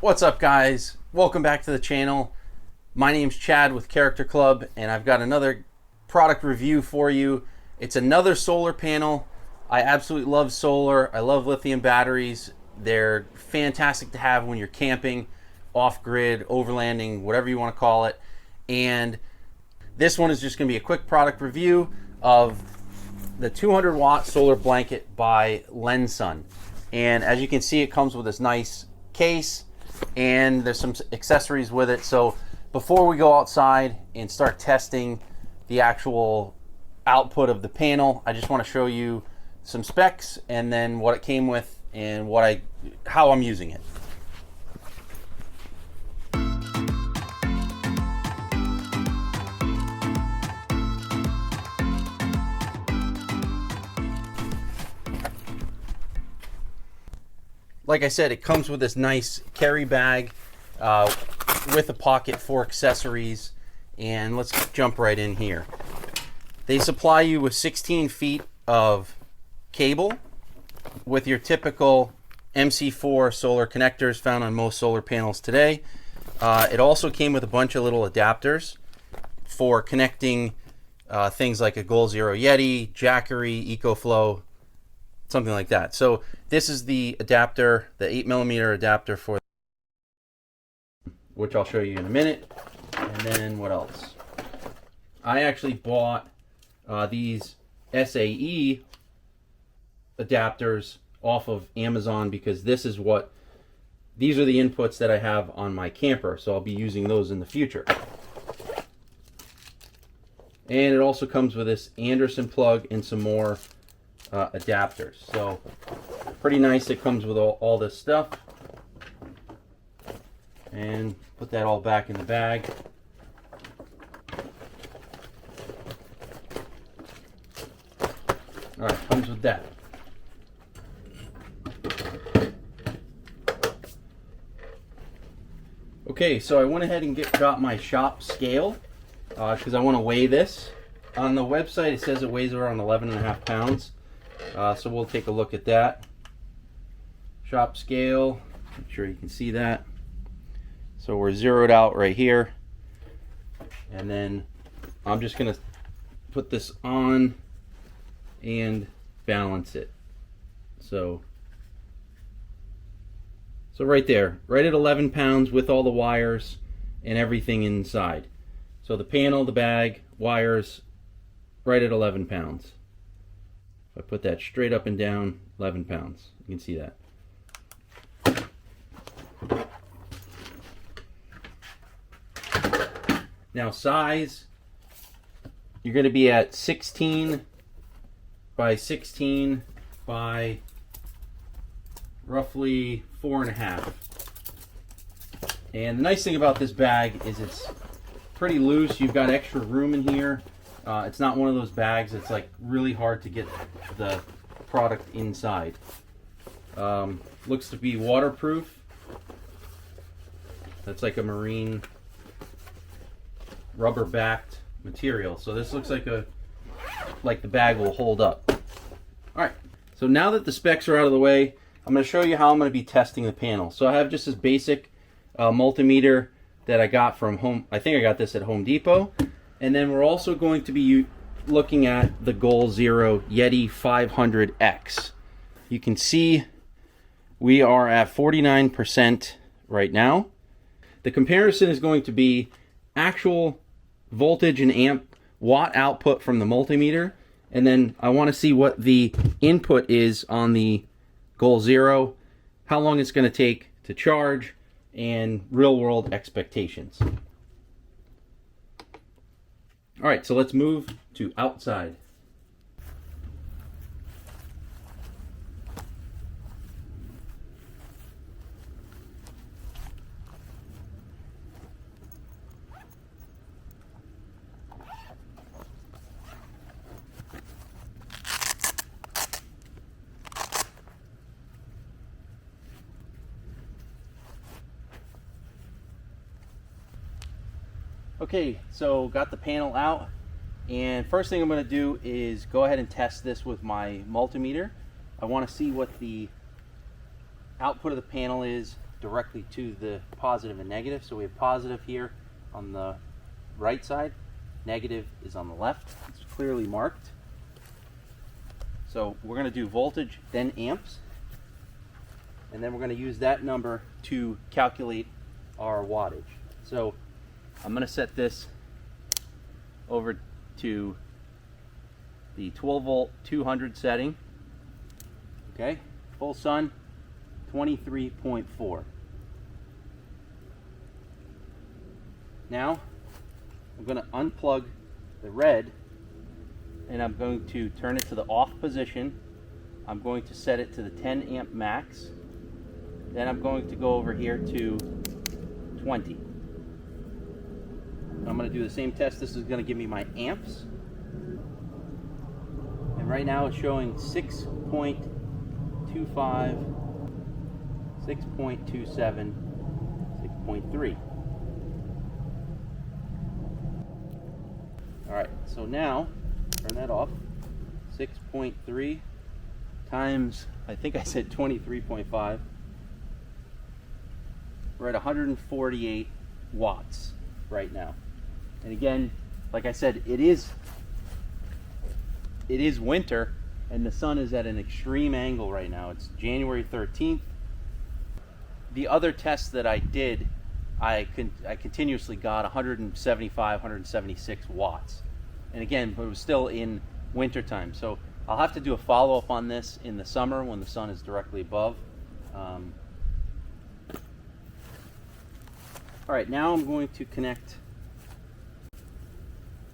What's up, guys? Welcome back to the channel. My name's Chad with Character Club, and I've got another product review for you. It's another solar panel. I absolutely love solar. I love lithium batteries. They're fantastic to have when you're camping, off-grid, overlanding, whatever you want to call it. And this one is just going to be a quick product review of the 200 watt solar blanket by Lensun. And as you can see, it comes with this nice case, and there's some accessories with it. So before we go outside and start testing the actual output of the panel, I just want to show you some specs and then what it came with and how I'm using it. Like I said, it comes with this nice carry bag with a pocket for accessories. And let's jump right in here. They supply you with 16 feet of cable with your typical MC4 solar connectors found on most solar panels today. It also came with a bunch of little adapters for connecting things like a Goal Zero Yeti, Jackery, EcoFlow, something like that. So this is the adapter, the 8mm adapter for, which I'll show you in a minute. And then what else? I actually bought these SAE adapters off of Amazon because these are the inputs that I have on my camper, so I'll be using those in the future. And it also comes with this Anderson plug and some more adapters. So pretty nice. It comes with all this stuff. And put that all back in the bag. All right, comes with that. Okay, so I went ahead and got my shop scale because I want to weigh this. On the website, it says it weighs around 11.5 pounds. So we'll take a look at that. Shop scale, make sure you can see that. So we're zeroed out right here. And then I'm just gonna put this on and balance it. So right there, right at 11 pounds with all the wires and everything inside. So the panel, the bag, wires, right at 11 pounds. If I put that straight up and down, 11 pounds. You can see that. Now size, you're going to be at 16 by 16 by roughly 4.5. And the nice thing about this bag is it's pretty loose. You've got extra room in here. It's not one of those bags that's like really hard to get the product inside. Looks to be waterproof. That's like a marine rubber backed material. So this looks like the bag will hold up. All right. So now that the specs are out of the way, I'm going to show you how I'm going to be testing the panel. So I have just this basic multimeter that I got from home. I think I got this at Home Depot. And then we're also going to be looking at the Goal Zero Yeti 500X. You can see we are at 49% right now. The comparison is going to be actual voltage and amp watt output from the multimeter. And then I want to see what the input is on the Goal Zero, how long it's going to take to charge, and real world expectations. All right, so let's move to outside. Okay, so got the panel out, and first thing I'm going to do is go ahead and test this with my multimeter. I want to see what the output of the panel is directly to the positive and negative. So we have positive here on the right side, negative is on the left. It's clearly marked. So we're going to do voltage, then amps, and then we're going to use that number to calculate our wattage. So I'm going to set this over to the 12 volt 200 setting. Okay, full sun, 23.4. Now I'm going to unplug the red and I'm going to turn it to the off position. I'm going to set it to the 10 amp max. Then I'm going to go over here to 20. I'm going to do the same test. This is going to give me my amps. And right now it's showing 6.25, 6.27, 6.3. All right, so now turn that off. 6.3 times, I think I said 23.5. We're at 148 watts right now. And again, like I said, it is winter and the sun is at an extreme angle right now. It's January 13th. The other tests that I did, I continuously got 175, 176 watts. And again, but it was still in winter time. So I'll have to do a follow-up on this in the summer when the sun is directly above. All right, now I'm going to connect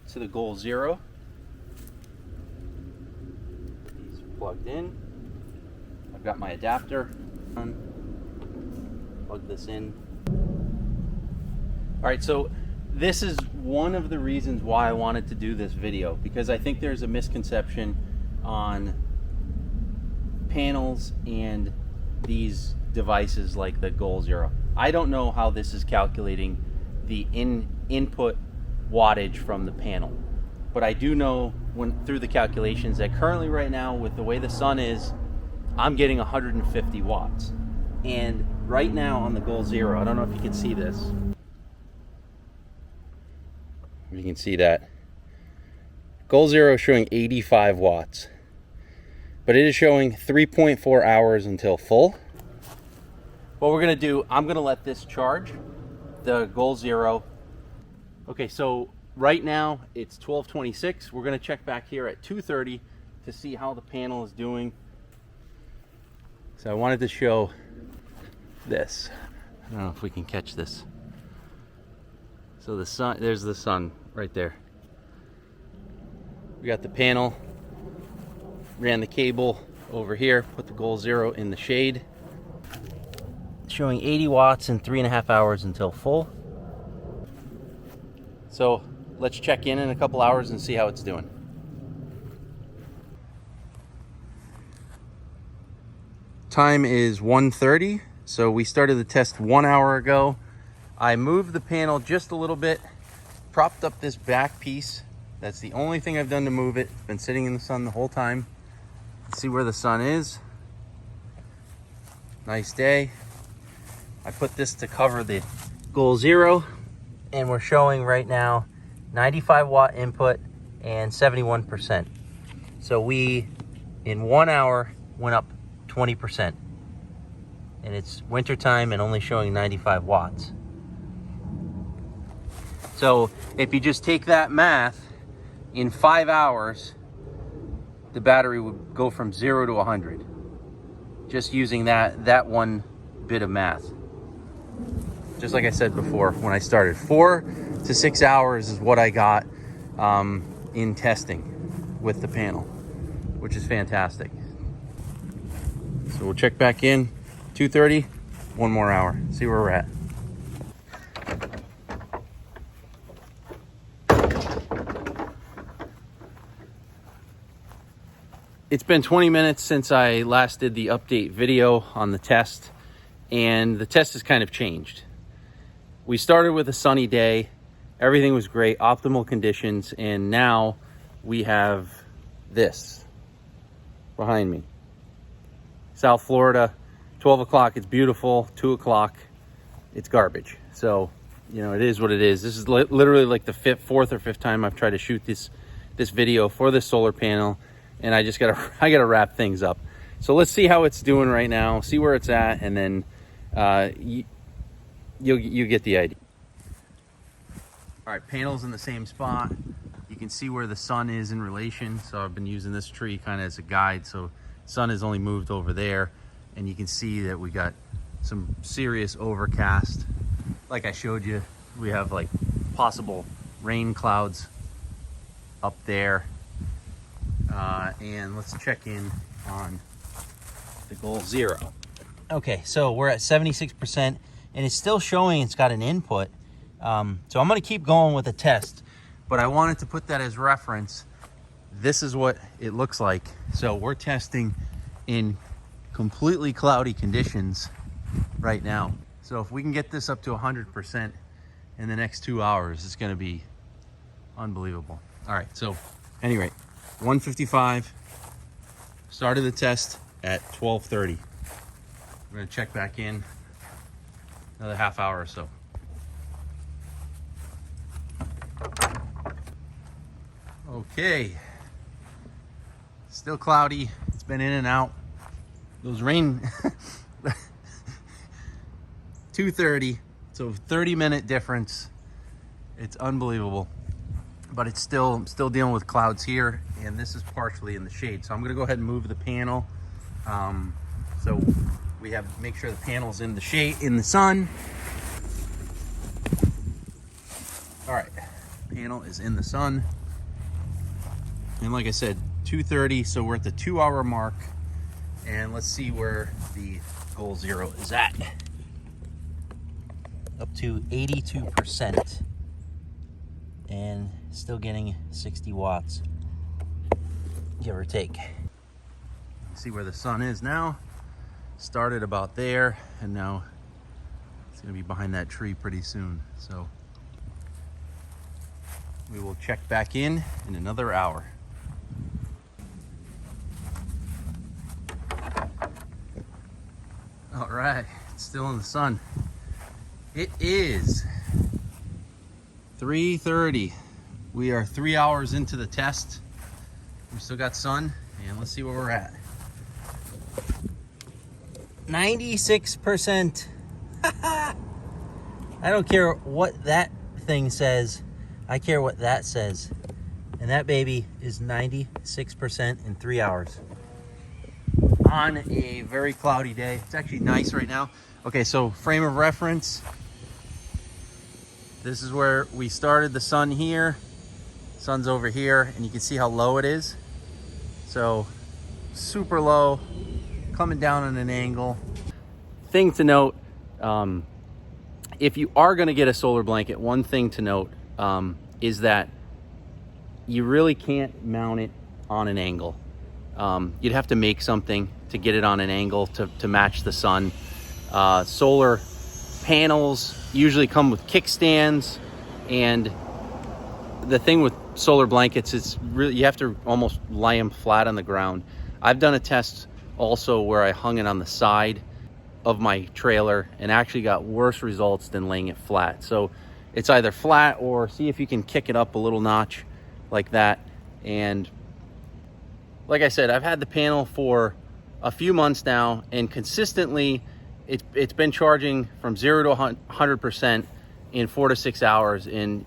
to the Goal Zero. He's plugged in. I've got my adapter on. Plug this in. All right, so this is one of the reasons why I wanted to do this video, because I think there's a misconception on panels and these devices like the Goal Zero. I don't know how this is calculating the input wattage from the panel, but I do know through the calculations that currently right now with the way the sun is, I'm getting 150 watts. And right now on the Goal Zero, I don't know if you can see this. You can see that Goal Zero is showing 85 watts, but it is showing 3.4 hours until full. What we're gonna do, I'm gonna let this charge, the Goal Zero. Okay, so right now it's 12:26. We're gonna check back here at 2:30 to see how the panel is doing. So I wanted to show this. I don't know if we can catch this. So the sun, there's the sun right there. We got the panel, ran the cable over here, put the Goal Zero in the shade. Showing 80 watts in 3.5 hours until full. So let's check in a couple hours and see how it's doing. Time is 1:30, so we started the test 1 hour ago. I moved the panel just a little bit, propped up this back piece. That's the only thing I've done to move it. Been sitting in the sun the whole time. Let's see where the sun is. Nice day. I put this to cover the Goal Zero, and we're showing right now 95 watt input and 71%. So we, in 1 hour, went up 20%. And it's winter time and only showing 95 watts. So if you just take that math, in 5 hours, the battery would go from 0 to 100. Just using that one bit of math. Just like I said before when I started, 4 to 6 hours is what I got in testing with the panel, which is fantastic. So we'll check back in 2:30, 1 more hour, see where we're at. It's been 20 minutes since I last did the update video on the test, and the test has kind of changed. We started with a sunny day, everything was great, optimal conditions, and now we have this behind me. South Florida, 12 o'clock, it's beautiful. 2 o'clock, it's garbage. So, you know, it is what it is. This is literally like the fourth or fifth time I've tried to shoot this video for this solar panel, and I gotta wrap things up. So let's see how it's doing right now, see where it's at, and then you get the idea. All right, panel's in the same spot. You can see where the sun is in relation. So I've been using this tree kind of as a guide. So sun has only moved over there, and you can see that we got some serious overcast. Like I showed you, we have like possible rain clouds up there. And let's check in on the Goal Zero. Okay, so we're at 76%, and it's still showing it's got an input. So I'm gonna keep going with the test, but I wanted to put that as reference. This is what it looks like. So we're testing in completely cloudy conditions right now. So if we can get this up to 100% in the next 2 hours, it's gonna be unbelievable. All right, so anyway, 1:55, started the test at 12:30. We're gonna check back in another half hour or so. Okay, still cloudy. It's been in and out. Those rain, 2:30, so 30-minute difference. It's unbelievable, but it's still dealing with clouds here, and this is partially in the shade. So I'm gonna go ahead and move the panel. So we make sure the panel's in the shade, in the sun. All right, panel is in the sun. And like I said, 2:30, so we're at the 2 hour mark. And let's see where the Goal Zero is at. Up to 82%. And still getting 60 watts, give or take. See where the sun is now. Started about there, and now it's gonna be behind that tree pretty soon. So we will check back in another hour. All right, it's still in the sun. It is 3:30. We are 3 hours into the test. We still got sun, and let's see where we're at. 96%. I don't care what that thing says. I care what that says. And that baby is 96% in 3 hours. On a very cloudy day. It's actually nice right now. Okay, so frame of reference. This is where we started the sun here. Sun's over here, and you can see how low it is. So super low, coming down on an angle. Thing to note, if you are gonna get a solar blanket, one thing to note is that you really can't mount it on an angle. You'd have to make something to get it on an angle to match the sun. Solar panels usually come with kickstands, and the thing with solar blankets is really you have to almost lie them flat on the ground. I've done a test also where I hung it on the side of my trailer and actually got worse results than laying it flat. So it's either flat, or see if you can kick it up a little notch like that. And like I said, I've had the panel for a few months now, and consistently it's been charging from 0 to 100% in 4 to 6 hours. In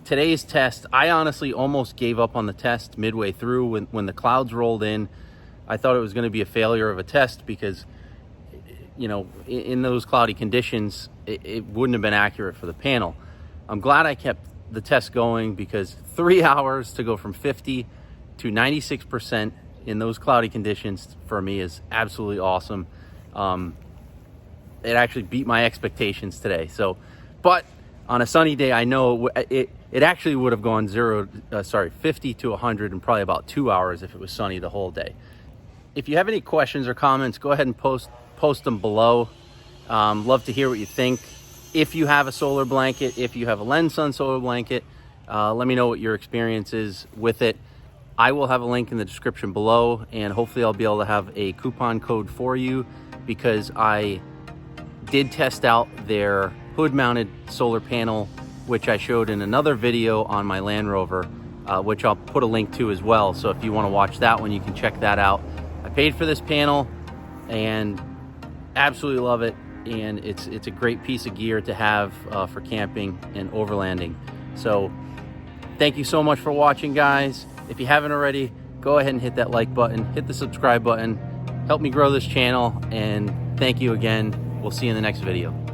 today's test, I honestly almost gave up on the test midway through when the clouds rolled in. I thought it was going to be a failure of a test because, you know, in those cloudy conditions, it wouldn't have been accurate for the panel. I'm glad I kept the test going, because 3 hours to go from 50 to 96% in those cloudy conditions for me is absolutely awesome. It actually beat my expectations today. So, but on a sunny day, I know it actually would have gone 50 to 100 in probably about 2 hours if it was sunny the whole day. If you have any questions or comments, go ahead and post them below. Love to hear what you think. If you have a solar blanket, if you have a Lensun solar blanket, let me know what your experience is with it. I will have a link in the description below, and hopefully I'll be able to have a coupon code for you, because I did test out their hood mounted solar panel, which I showed in another video on my Land Rover, which I'll put a link to as well. So if you want to watch that one, you can check that out. I paid for this panel and absolutely love it, and it's a great piece of gear to have for camping and overlanding. So thank you so much for watching, guys. If you haven't already, go ahead and hit that like button, hit the subscribe button, help me grow this channel, and thank you again. We'll see you in the next video.